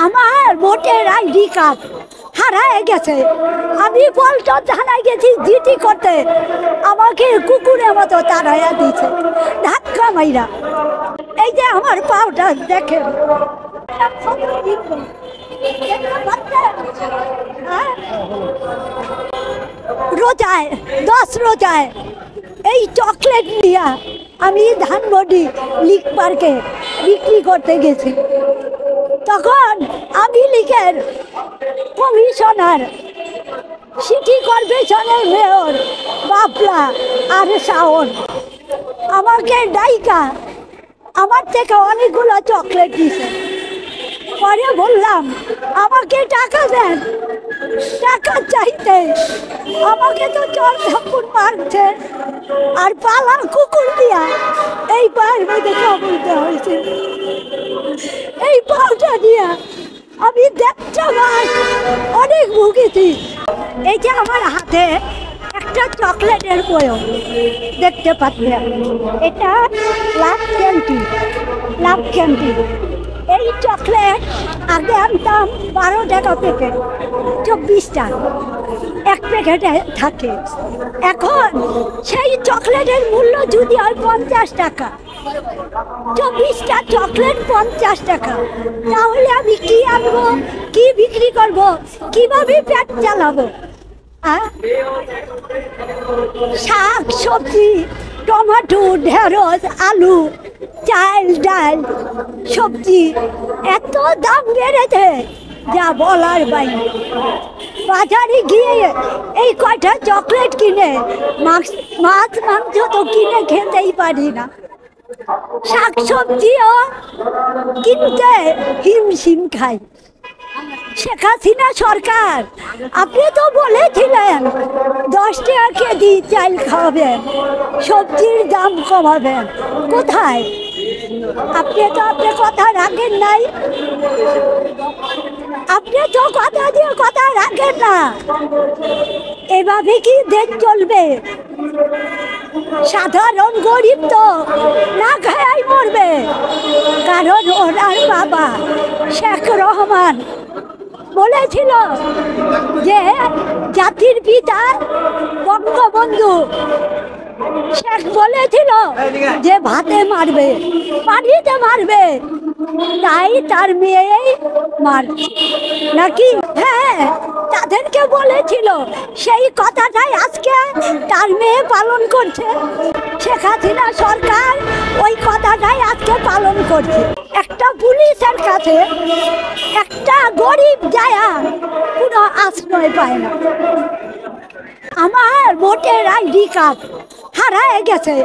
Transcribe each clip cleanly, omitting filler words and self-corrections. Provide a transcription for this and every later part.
আমার ভোটের ID card হারায় গেছে। আমি পল্টন থানায় গেছি জিটি করতে, আমাকে কুকুরের মতো তাড়াইয়া দিয়েছে ধাক্কা মাইরা। এই যে আমার পাওটা দেখেন, রোজায় 10 রোজায় এই চকলেট নিয়ে আমি ধানমন্ডি লিক পার্কে বিক্রি করতে গেছি। তখন আমি লিখের কমিশনার, সিটি কর্পোরেশনের মেয়র বাপলা আর শাওন আমাকে ডাইকা আমার থেকে অনেকগুলো চকলেট দিছে। পরে বললাম আমাকে টাকা দেন, টাকা চাইতে আমাকে তো চর থাপ্পড় মারছে আর পালা কুকুর দিয়া এই পায়ের মধ্যে কামড়তে হয়েছে। এই পাটা দিয়া আমি 1.5 মাস অনেক ভুগেছি। এই যে আমার হাতে একটা চকলেটের বয়ম দেখতে পাচ্ছেন, এটা লাভ ক্যান্টি। এই চকলেট আগে আনতাম 12 টাকা প্যাকেট, 24টা এক প্যাকেটে থাকে। এখন সেই চকলেটের মূল্য যদি হয় 50 টাকা, 24টা চকলেট 50 টাকা, তাহলে আমি কি আনবো, কি বিক্রি করব, কিভাবে পেট চালাবো? শাক সবজি, টমেটো, ঢেঁড়স, আলু, চাল, ডাল, সবজি এত দাম বেড়েছে যা বলার বাইরে। বাজারে গিয়ে এই কয়টা চকলেট কিনে মাছ মাংস তো কিনে খেতেই পারি না, শাক সবজিও কিনতে হিমশিম খাই। শেখ হাসিনা সরকার, আপনি তো বলেছিলেন 10 টাকা কেজি চাল খাওয়াবেন, সবজির দাম কমাবেন, কোথায়? আপনি তো আপনার কথা রাখেন নাই, আপনি তো কথা দিয়ে কথা রাখেন না। এভাবে কি দেশ চলবে? সাধারণ গরিব তো না খায় মরবে। কারণ ওনার বাবা শেখ রহমান বলেছিল যে জাতির পিতা বঙ্গবন্ধু শেখ বলেছিল যে ভাতে মারবে, পানিতে মারবে, তাই তার মেয়েই মারছে নাকি? হ্যাঁ, তাদেরকে বলেছিল, সেই কথাটাই আজকে তার মেয়ে পালন করছে। শেখ হাসিনা সরকার ওই কথাটাই আজকে পালন করছে। একটা পুলিশের কাছে একটা গরিব জায়া কোনো আশ্রয় পায় না। আমার ভোটের আইডি কার্ড হারায় গেছে।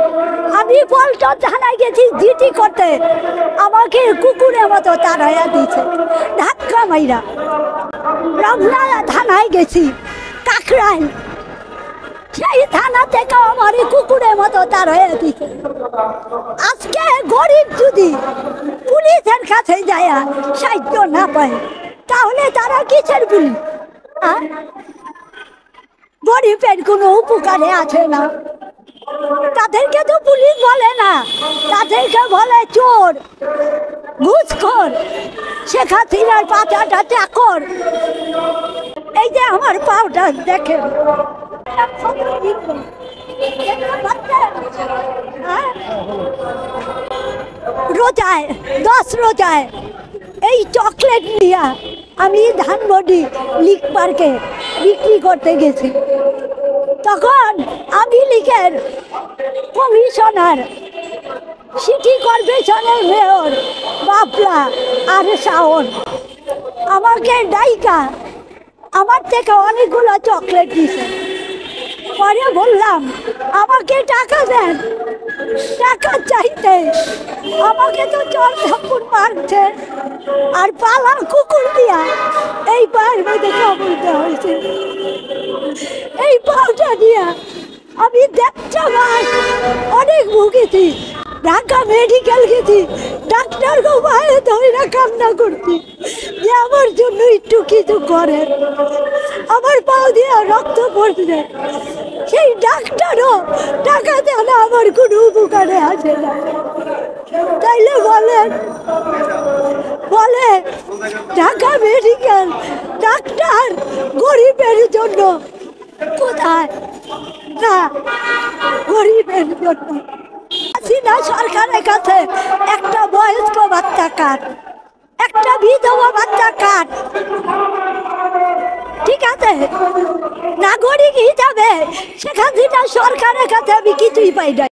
আমি পল্টন থানায় গেছি জিটি করতে, আমাকে কুকুরের মতো তাড়াইয়া দিয়েছে ধাক্কা মাইরা। রমনা থানায় গেছি কাকরাইল, সেই থানা থেকে আমার কুকুরের মতো তাড়াইয়া দিয়েছে। আজকে গরিব যদি পুলিশের কাছে যায় সাহায্য না পায়, তাহলে তারা কিসের পুলিশ? গরিবের কোনো উপকারে আছে না, তাদেরকে তো পুলিশ বলে না, তাদেরকে বলে চোর, ঘুষখোর, শেখ হাসিনার পাতাটা চাকর। এই যে আমার পাওটা দেখেন, রোজায় 10 রোজায় এই চকলেট নিয়ে আমি ধানমন্ডি লিক পার্কে বিক্রি করতে গেছি। তখন আমি লিখের কমিশনার, সিটি কর্পোরেশনের মেয়র বাপলা আর শাওন আমাকে ডাইকা আমার থেকে অনেকগুলো চকলেট দিছে। পরে বললাম আমাকে টাকা দেন, টাকা চাইতে আমাকে তো চর থাপ্পড় মারছে আর পালা কুকুর দিয়া এই পায়ের মধ্যে কামড়তে হয়েছে। এই পাটা দিয়া আমি 1.5 মাস অনেক ভুগেছি। ঢাকা মেডিকেল গেছি, ডাক্তার গো পায়ে ধরে কান্না করছি যে আমার জন্য একটু কিছু করেন, আমার পাও দিয়ে রক্ত পড়ছে। সেই ডাক্তারও টাকা দেয় না, আমার কোনো উপকারে আসে না। তাইলে বলেন, বলে ঢাকা মেডিকেল ডাক্তার গরিবের জন্য, কোথায়? না, গরিবের জন্য। হাসিনা সরকারের কাছে একটা বয়স্ক বাচ্চা কার্ড, একটা বিধবা বাচ্চা কার্ড, ঠিক আছে, নাগরিক হিসাবে শেখ হাসিনা সরকারের কাছে আমি কিছুই পাই না।